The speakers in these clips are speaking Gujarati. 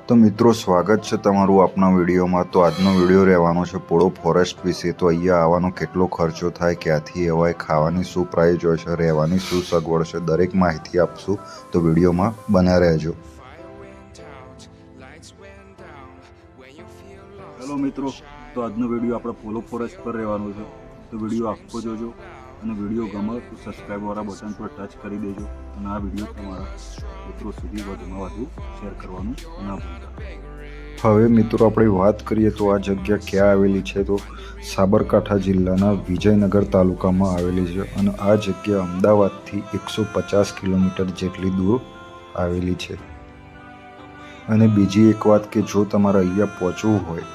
તો મિત્રો સ્વાગત છે તમારું આપના વિડીયોમાં। તો આજનો વિડીયો રહેવાનો છે પોળો ફોરેસ્ટ વિશે। તો અહીંયા આવવાનો કેટલો ખર્ચો થાય, ક્યાંથી અવાય, ખાવાની શું પ્રાઇસ હોય છે, રહેવાની શું સગવડ છે, દરેક માહિતી આપશું। તો વિડીયોમાં બન્યા રહેજો। હેલો મિત્રો, તો આજનો વિડીયો આપણે પોલો ફોરેસ્ટ પર રહેવાનો છે। તો વિડીયો આખો જોજો અને વિડીયો ગમે તો સબસ્ક્રાઈબવાળા બટન પર ટચ કરી દેજો અને આ વિડીયો તમારા મિત્રો સુધી વધુમાં વધુ શેર કરવાનું ના ભૂલતા। હવે મિત્રો આપણે વાત કરીએ તો આ જગ્યા ક્યાં આવેલી છે, તો સાબરકાંઠા જિલ્લાના વિજયનગર તાલુકામાં આવેલી છે અને આ જગ્યા અમદાવાદથી 150 કિલોમીટર જેટલી દૂર આવેલી છે। અને બીજી એક વાત કે જો તમારે અહીંયા પહોંચવું હોય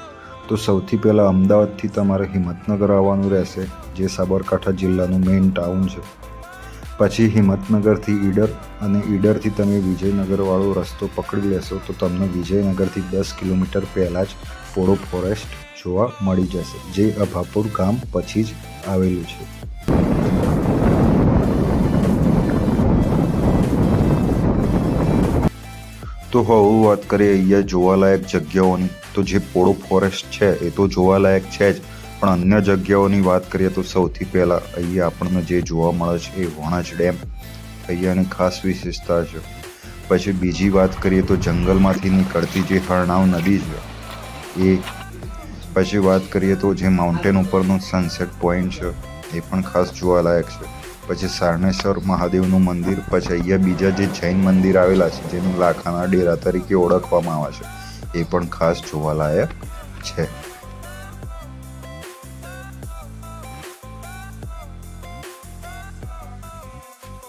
તો સૌથી પહેલાં અમદાવાદથી તમારે હિંમતનગર આવવાનું રહેશે, જે સાબરકાંઠા જિલ્લાનું મેઇન ટાઉન છે। પછી હિંમતનગરથી ઈડર અને ઈડરથી તમે વિજયનગરવાળો રસ્તો પકડી લેશો તો તમને વિજયનગરથી 10 કિલોમીટર પહેલાં જ પોળો ફોરેસ્ટ જોવા મળી જશે, જે અભાપુર ગામ પછી જ આવેલું છે। તો હવે વાત કરીએ અહીંયા જોવાલાયક જગ્યાઓની। તો જે પોળો ફોરેસ્ટ છે એ તો જોવાલાયક છે જ, પણ અન્ય જગ્યાઓની વાત કરીએ તો સૌથી પહેલાં અહીંયા આપણને જે જોવા મળે છે એ વણજ ડેમ અહીંયાની ખાસ વિશેષતા છે। પછી બીજી વાત કરીએ તો જંગલમાંથી નીકળતી જે હરણાવ નદી છે એ। પછી વાત કરીએ તો જે માઉન્ટેન ઉપરનું સનસેટ પોઈન્ટ છે એ પણ ખાસ જોવાલાયક છે। પછી સારણેશ્વર મહાદેવનું મંદિર, પછી અહીંયા બીજા જે જૈન મંદિર આવેલા છે જેનું લાખાના ડેરા તરીકે ઓળખવામાં આવે છે એ પણ ખાસ જોવાલાયક છે।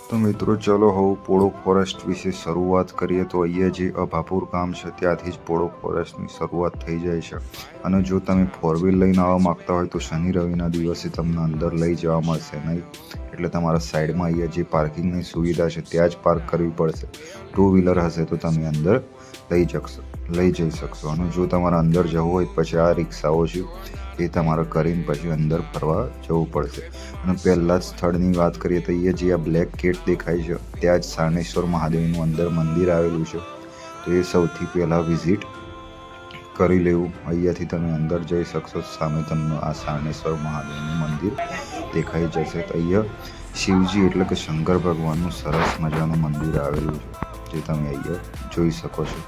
તો મિત્રો ચલો હવે પોળો ફોરેસ્ટ વિશે શરૂઆત કરીએ। તો અહીંયા જે અભાપુર ગામ છે ત્યાંથી જ પોળો ફોરેસ્ટની શરૂઆત થઈ જાય છે અને જો તમે ફોર વ્હીલ લઈને આવવા માગતા હોય તો શનિ રવિના દિવસે તમને અંદર લઈ જવા મળશે નહીં, એટલે તમારા સાઈડમાં અહીંયા જે પાર્કિંગની સુવિધા છે ત્યાં જ પાર્ક કરવી પડશે। ટુ વ્હીલર હશે તો તમે અંદર લઈ જઈ શકશો અને જો તમારે અંદર જવું હોય પછી આ રિક્ષાઓ છે એ તમારે કરીને પછી અંદર ફરવા જવું પડશે। અને પહેલાં જ સ્થળની વાત કરીએ તો અહીંયા જે આ બ્લેક ગેટ દેખાય છે ત્યાં જ સારણેશ્વર મહાદેવનું અંદર મંદિર આવેલું છે, તો એ સૌથી પહેલાં વિઝિટ કરી લેવું। અહીંયાથી તમે અંદર જઈ શકશો, સામે તમને આ સારણેશ્વર મહાદેવનું મંદિર દેખાઈ જશે। તો અહીંયા શિવજી એટલે કે શંકર ભગવાનનું સરસ મજાનું મંદિર આવેલું છે, જે તમે અહીંયા જોઈ શકો છો।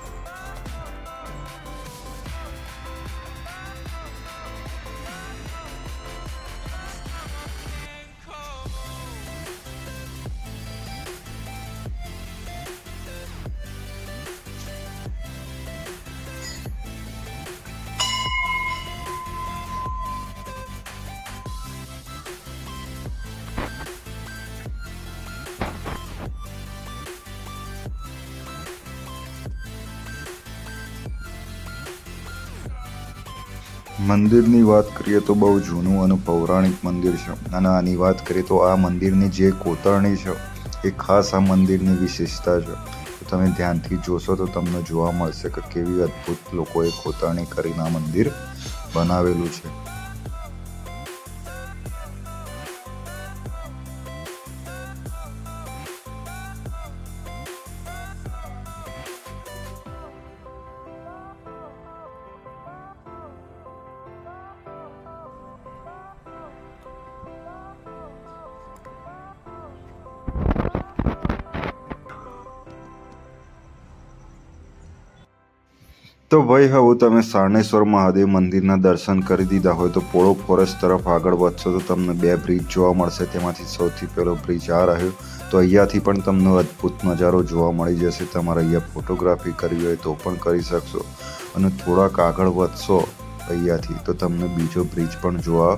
મંદિરની વાત કરીએ તો બહુ જૂનું અને પૌરાણિક મંદિર છે અને આની વાત કરીએ તો આ મંદિરની જે કોતરણી છે એ ખાસ આ મંદિરની વિશેષતા છે। તો તમે ધ્યાનથી જોશો તો તમને જોવા મળશે કે કેવી અદ્ભુત લોકોએ કોતરણી કરીને આ મંદિર બનાવેલું છે। તો ભાઈ હવે તમે સારણેશ્વર મહાદેવ મંદિરના દર્શન કરી દીધા હોય તો પોળો ફોરેસ્ટ તરફ આગળ વધશો તો તમને બે બ્રિજ જોવા મળશે। તેમાંથી સૌથી પહેલો બ્રિજ આ રહ્યો, તો અહીંયાથી પણ તમને અદ્ભુત નજારો જોવા મળી જશે। તમારે અહીંયા ફોટોગ્રાફી કરવી હોય તો પણ કરી શકશો અને થોડાક આગળ વધશો અહીંયાથી તો તમને બીજો બ્રિજ પણ જોવા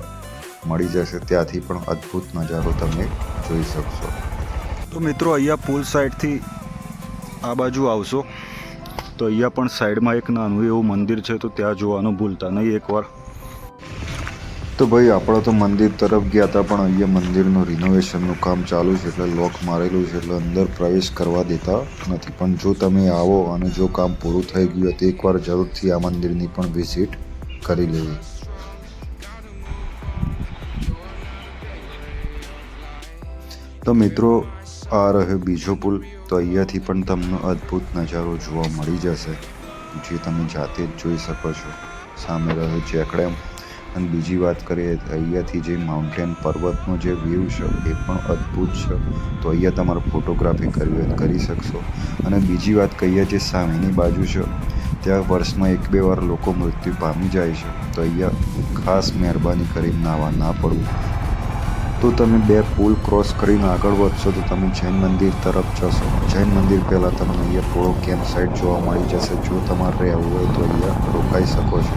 મળી જશે, ત્યાંથી પણ અદ્ભુત નજારો તમે જોઈ શકશો। તો મિત્રો અહીંયા પુલ સાઈડથી આ બાજુ આવશો તો અહીંયા પણ સાઈડમાં એક નાનું એવું મંદિર છે, તો ત્યાં જોવાનું ભૂલતા નહીં એકવાર। તો ભાઈ આપણે તો મંદિર તરફ ગયા હતા પણ અહીંયા મંદિરનું રિનોવેશનનું કામ ચાલુ છે એટલે લોક મારેલું છે એટલે અંદર પ્રવેશ કરવા દેતા નથી, પણ જો તમે આવો અને જો કામ પૂરું થઈ ગયું તો એકવાર જરૂરથી આ મંદિરની પણ વિઝિટ કરી લેવી। તો મિત્રો આ રહ્યો બીજો પુલ, તો અહીંયાથી પણ તમને અદ્ભુત નજારો જોવા મળી જશે। જે તમે જાતે જ જોઈ શકો છો. સામે રહ્યો ચેક ડેમ. અને બીજી વાત કરીએ તો અહીંયાથી જે માઉન્ટેન પર્વતનો જે વ્યૂ છે એ પણ અદ્ભુત છે. તો અહીંયા તમારે ફોટોગ્રાફી કરવી હોય તો કરી શકશો. અને બીજી વાત કહીએ જે સામેની બાજુ છે ત્યાં વર્ષમાં 1-2 વાર લોકો મૃત્યુ પામી જાય છે. તો અહીંયા ખાસ મહેરબાની કરીને નાવા ના પડવું. તો તમે 2 પુલ ક્રોસ કરીને આગળ વધશો તો તમે જૈન મંદિર તરફ જશો. જૈન મંદિર પહેલાં તમને અહીંયા પોળો કેમ્પ સાઇટ જોવા મળી જશે. જો તમારે રહેવું હોય તો અહીંયા રોકાઈ શકો છો.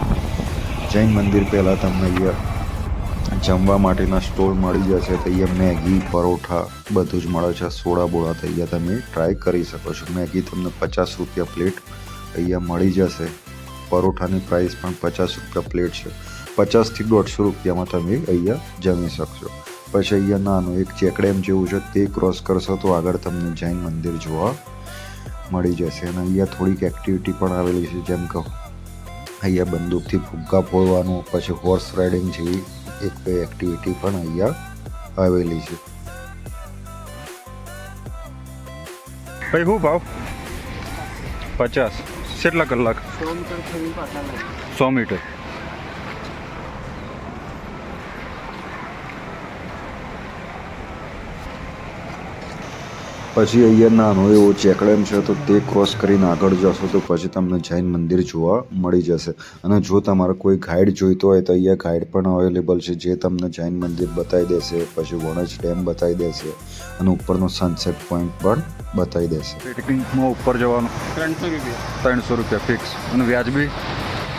જૈન મંદિર પહેલાં તમને અહીંયા જમવા માટેના સ્ટોલ મળી જશે. તો અહીંયા મેગી, પરોઠા બધું જ મળે છે. સોડા બોડા તો અહીંયા તમે ટ્રાય કરી શકો છો. મેગી તમને 50 રૂપિયા પ્લેટ અહીંયા મળી જશે. પરોઠાની પ્રાઇસ પણ 50 રૂપિયા પ્લેટ છે. 50 થી 150 રૂપિયામાં તમે અહીંયા જમી શકશો. પછી અહીંયા નાનું એક ચેક ડેમ જેવું છે તે ક્રોસ કરશો તો આગળ તમને જૈન મંદિર જોવા મળી જશે. અને અહીંયા થોડીક એક્ટિવિટી પણ આવેલી છે, જેમ કે અહીંયા બંદૂકથી ફુગ્ગા ફોડવાનું, પછી હોર્સ રાઇડિંગ જેવી 1-2 એક્ટિવિટી પણ અહીંયા આવેલી છે. ભાઈ શું ભાવ? 50. કેટલા કલાક? 100 મીટર. પછી અહીંયા નાનો એવો ચેક ડેમ છે તો તે ક્રોસ કરીને આગળ જશો તો પછી તમને જૈન મંદિર જોવા મળી જશે. અને જો તમારે કોઈ ગાઈડ જોઈતો હોય તો અહીંયા ગાઈડ પણ અવેલેબલ છે, જે તમને જૈન મંદિર બતાવી દેશે, પછી વણજ ડેમ બતાવી દેશે અને ઉપરનો સનસેટ પોઈન્ટ પણ બતાવી દેશે. ટ્રેકિંગમાં ઉપર જવાનું 300 રૂપિયા ફિક્સ. અને વ્યાજબી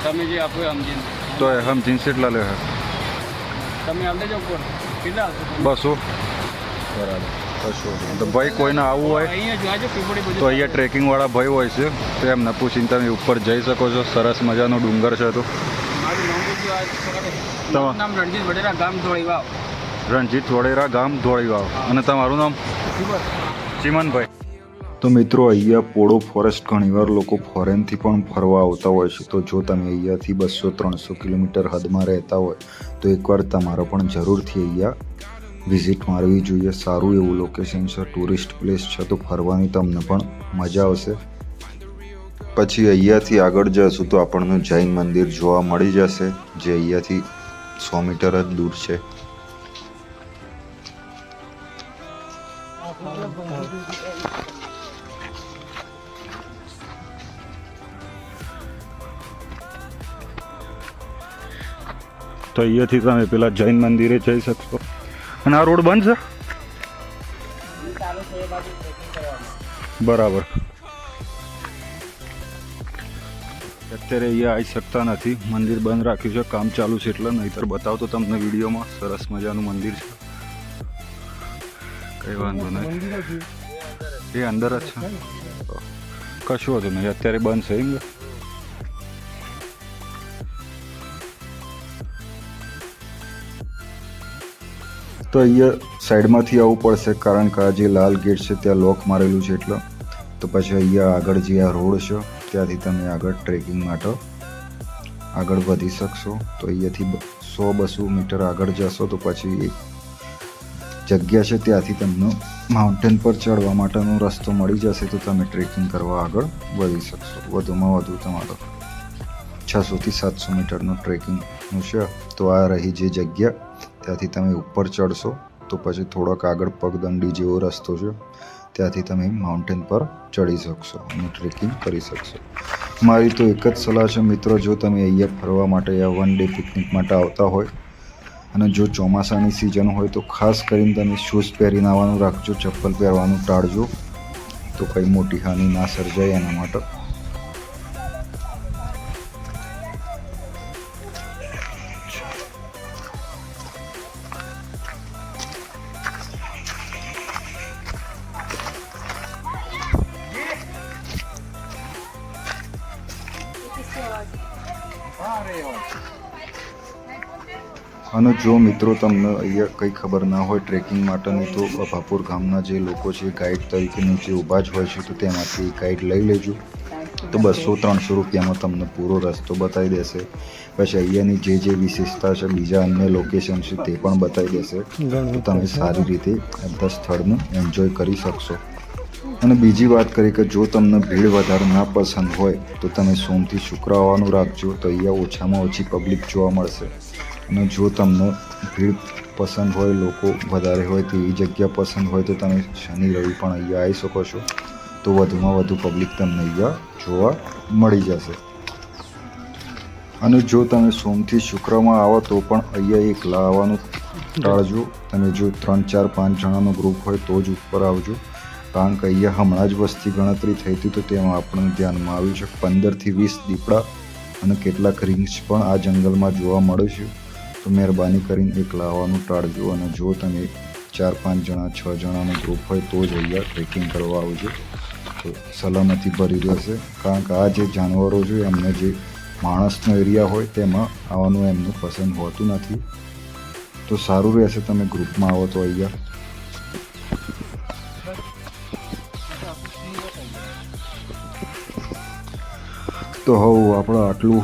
તમે જે આપો સમજીને તો સમજીને કેટલા લે? તમે આવડે જાઓ ઉપર કેટલા આવશે? 200. બરાબર. તો ભાઈ કોઈને આવવું હોય અહીંયા જોજો પીપળી બધું તો અહીંયા ટ્રેકિંગવાળા ભાઈ હોય છે તો એમને પૂછીને તમે ઉપર જઈ શકો છો. સરસ મજાનો ડુંગર છે. તો મારું નામ પૂછ્યું આ તમારું નામ રણજીત વડેરા, ગામ ધોળી વાવ. રણજીત વડેરા, ગામ ધોળી વાવ. અને તમારું નામ? ચિમનભાઈ. તો મિત્રો અહીંયા પોળો ફોરેસ્ટ ઘણીવાર લોકો ફોરેનથી પણ ફરવા આવતા હોય છે. તો જો તમે અહીંયાથી 200-300 કિલોમીટર હદમાં રહેતા હોય તો એકવાર તમારે પણ જરૂરથી અહીંયા વિઝિટ મારવી જોઈએ. સારું એવું લોકેશન છે, ટુરિસ્ટ પ્લેસ છે, તો ફરવાની તમને પણ મજા આવશે. પછી અહીંયાથી આગળ જશું તો આપણને જૈન મંદિર જોવા મળી જશે, જે અહીંયાથી 100 મીટર જ દૂર છે. તો અહીંયાથી તમે પેલા જૈન મંદિરે જઈ શકશો. અને આ રોડ બંધ છે? બરાબર. અત્યારે અહીંયા આવી શકતા નથી, મંદિર બંધ રાખ્યું છે, કામ ચાલુ છે એટલે. નહીંતર બતાવતો તમને વિડીયોમાં. સરસ મજાનું મંદિર છે, કંઈ વાંધો નહીં. એ અંદર જ છે, કશું હતું નહીં. અત્યારે બંધ છે એમ. તો અહીંયા સાઈડમાંથી આવવું પડશે, કારણ કે આ જે લાલ ગેટ છે ત્યાં લોક મારેલું છે એટલે. તો પછી અહીંયા આગળ જે આ રોડ છે ત્યાંથી તમે આગળ ટ્રેકિંગ માટે આગળ વધી શકશો. તો અહીંયાથી 100-200 મીટર આગળ જશો તો પછી એક જગ્યા છે, ત્યાંથી તમને માઉન્ટેન પર ચડવા માટેનો રસ્તો મળી જશે. તો તમે ટ્રેકિંગ કરવા આગળ વધી શકશો. વધુમાં વધુ તમારો 600 થી 700 મીટરનું ટ્રેકિંગનું છે. તો આ રહી જે જગ્યા, ત્યાંથી તમે ઉપર ચડશો તો પછી થોડોક આગળ પગદંડી જેવો રસ્તો છે, ત્યાંથી તમે માઉન્ટેન પર ચડી શકશો અને ટ્રેકિંગ કરી શકશો. મારી તો એક જ સલાહ છે મિત્રો, જો તમે અહીંયા ફરવા માટે યા 1 ડે પિકનિક માટે આવતા હોય અને જો ચોમાસાની સિઝન હોય તો ખાસ કરીને તમે શૂઝ પહેરીને આવવાનું રાખજો, ચપ્પલ પહેરવાનું ટાળજો, તો કંઈ મોટી હાનિ ના સર્જાય એના માટે. અને જો મિત્રો તમને અહીંયા કંઈ ખબર ના હોય ટ્રેકિંગ માટેની તો અભાપુર ગામના જે લોકો છે ગાઈડ તરીકે નીચે ઊભા જ હોય છે, તો તેમાંથી ગાઈડ લઈ લેજો. તો 200-300 રૂપિયામાં તમને પૂરો રસ્તો બતાવી દેશે. પછી અહીંયાની જે વિશેષતા છે, બીજા અન્ય લોકેશન છે તે પણ બતાવી દેશે. તો તમે સારી રીતે બધા સ્થળનું એન્જોય કરી શકશો. અને બીજી વાત કરીએ કે જો તમને ભીડ વધારે ના પસંદ હોય તો તમે સોમથી શુક્ર આવવાનું રાખજો, તો અહીંયા ઓછામાં ઓછી પબ્લિક જોવા મળશે. અને જો તમને ભીડ પસંદ હોય, લોકો વધારે હોય તેવી જગ્યા પસંદ હોય તો તમે શનિ રવિ પણ અહીંયા આવી શકો છો, તો વધુમાં વધુ પબ્લિક તમને અહીંયા જોવા મળી જશે. અને જો તમે સોમથી શુક્રમાં આવો તો પણ અહીંયા એકલા આવવાનું ટાળજો. તમે જો 3, 4, 5 જણાનું ગ્રુપ હોય તો જ ઉપર આવજો, કારણ કે અહીંયા હમણાં જ વસ્તી ગણતરી થઈ હતી તો તેમાં આપણને ધ્યાનમાં આવ્યું છે 15થી 20 દીપડા અને કેટલાક રીંછ પણ આ જંગલમાં જોવા મળે છે. તો મહેરબાની કરીને એકલા આવવાનું ટાળજો. અને જો તમે 4, 5 જણા 6 જણાનું ગ્રુપ હોય તો જ અહીંયા ટ્રેકિંગ કરવા આવજો, તો સલામતી ભરી રહેશે. કારણ કે આ જે જાનવરો છે એમને જે માણસનો એરિયા હોય તેમાં આવવાનું એમને પસંદ હોતું નથી, તો સારું રહેશે તમે ગ્રુપમાં આવો તો. અહીંયા તો હવે આપણે આટલું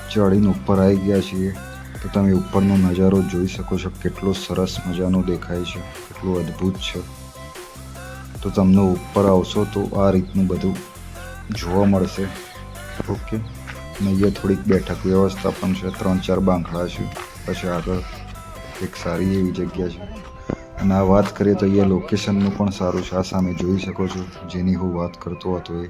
ચડીને ઉપર આવી ગયા છીએ, તો તમે ઉપરનો નજારો જોઈ શકો છો, કેટલો સરસ મજાનો દેખાય છે, કેટલું અદ્ભુત છે. તો તમને ઉપર આવશો તો આ રીતનું બધું જોવા મળશે. ઓકે, અને અહીંયા થોડીક બેઠક વ્યવસ્થા પણ છે, 3-4 બાંખડા છે, પછી આગળ એક સારી એવી જગ્યા છે. અને આ વાત કરીએ તો અહીંયા લોકેશનનું પણ સારું છે, આ સામે જોઈ શકો છો જેની હું વાત કરતો હતો એ.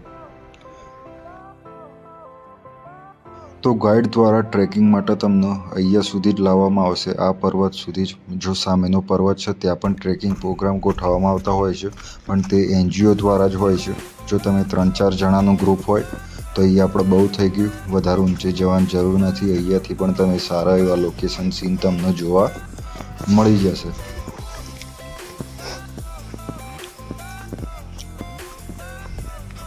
તો ગાઈડ દ્વારા ટ્રેકિંગ માટે તમને અહીંયા સુધી જ લાવવામાં આવશે, આ પર્વત સુધી જ. જો સામેનો પર્વત છે ત્યાં પણ ટ્રેકિંગ પ્રોગ્રામ ગોઠવવામાં આવતા હોય છે, પણ તે NGO દ્વારા જ હોય છે. જો તમે 3-4 જણાનું ગ્રુપ હોય તો અહીંયા આપણે બહુ થઈ ગયું, વધારે ઊંચે જવાની જરૂર નથી. અહીંયાથી પણ તમે સારા એવા લોકેશન સીન તમને જોવા મળી જશે.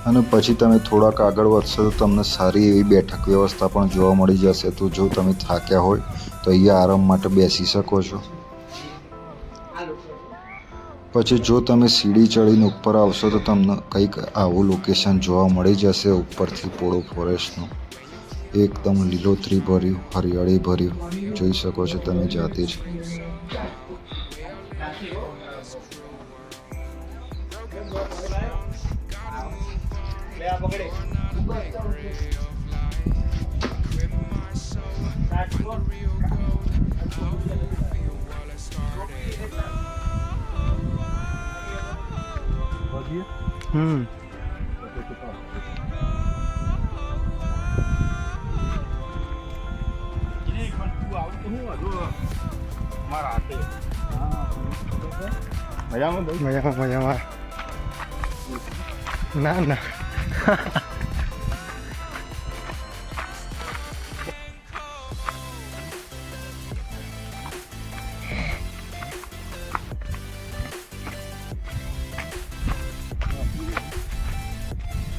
અને પછી તમે થોડાક આગળ વધશો તો તમને સારી એવી બેઠક વ્યવસ્થા પણ જોવા મળી જશે. તો જો તમે થાક્યા હોય તો અહીંયા આરામ માટે બેસી શકો છો. પછી જો તમે સીડી ચડીને ઉપર આવશો તો તમને કંઈક આવું લોકેશન જોવા મળી જશે ઉપરથી પોળો ફોરેસ્ટનું. એકદમ લીલોતરી ભર્યું, હરિયાળી ભર્યું, જોઈ શકો છો તમે જાતે જ. મજામાં ના ના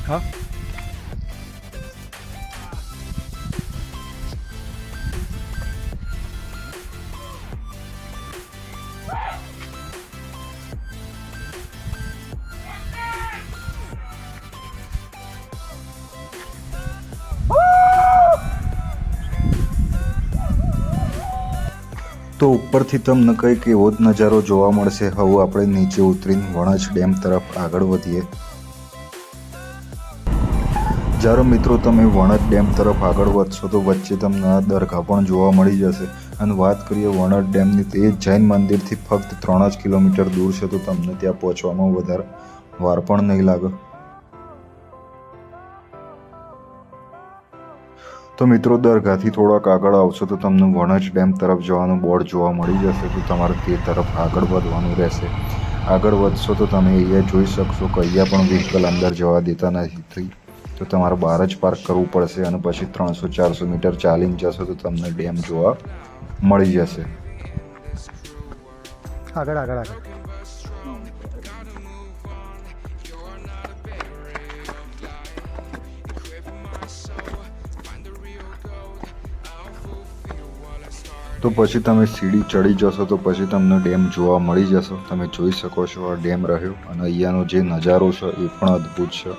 હા તો ઉપરથી તમને કંઈક એવો જ નજારો જોવા મળશે. હવે આપણે નીચે ઉતરીને વણજ ડેમ તરફ આગળ વધીએ. જ્યારે મિત્રો તમે વણજ ડેમ તરફ આગળ વધશો તો વચ્ચે તમને આ દરગાહ પણ જોવા મળી જશે. અને વાત કરીએ વણજ ડેમની, તો એ જૈન મંદિરથી ફક્ત 3 જ કિલોમીટર દૂર છે, તો તમને ત્યાં પહોંચવામાં વધારે વાર પણ નહીં લાગે. તો મિત્રો દરગાહથી થોડાક આગળ આવશો તો તમને વણજ ડેમ તરફ જવાનું બોર્ડ જોવા મળી જશે, તો તમારે તે તરફ આગળ વધવાનું રહેશે. આગળ વધશો તો તમે અહીંયા જોઈ શકશો કે અહીંયા પણ વ્હીકલ અંદર જવા દેતા નથી, તો તમારે બહાર જ પાર્ક કરવું પડશે. અને પછી 300-400 મીટર ચાલીને જશો તો તમને ડેમ જોવા મળી જશે. આગળ આગળ આગળ તો પછી તમે સીડી ચડી જશો તો પછી તમને ડેમ જોવા મળી જશે. તમે જોઈ શકો છો આ ડેમ રહ્યો, અને અહીંયાનો જે નજારો છે એ પણ અદ્ભુત છે.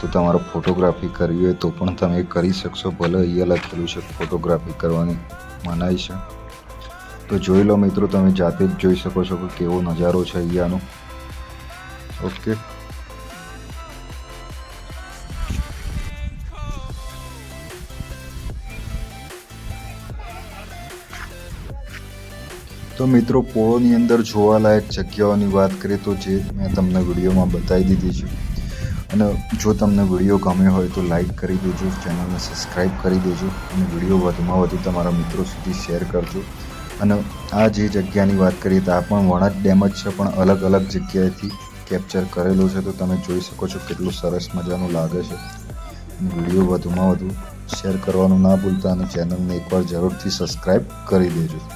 તો તમારે ફોટોગ્રાફી કરવી હોય તો પણ તમે કરી શકશો, ભલે અહીંયા લખેલું છે ફોટોગ્રાફી કરવાની મનાઈ છે. તો જોઈ લો મિત્રો, તમે જાતે જ જોઈ શકો છો કે કેવો નજારો છે અહીંયાનો. ઓકે. તો મિત્રો, પોળોની અંદર જોવાલાયક જગ્યાઓની વાત કરીએ તો જે મેં તમને વિડીયોમાં બતાવી દીધી છે. અને જો તમને વિડીયો ગમ્યો હોય તો લાઈક કરી દેજો, ચેનલને સબસ્ક્રાઈબ કરી દેજો અને વિડીયો વધુમાં વધુ તમારા મિત્રો સુધી શેર કરજો. અને આ જે જગ્યાની વાત કરીએ તો આ પણ વણાટ ડેમ જ છે, પણ અલગ અલગ જગ્યાએથી કેપ્ચર કરેલો છે. તો તમે જોઈ શકો છો કેટલું સરસ મજાનું લાગે છે. અને વિડીયો વધુમાં વધુ શેર કરવાનું ના ભૂલતા અને ચેનલને એકવાર જરૂરથી સબસ્ક્રાઈબ કરી દેજો.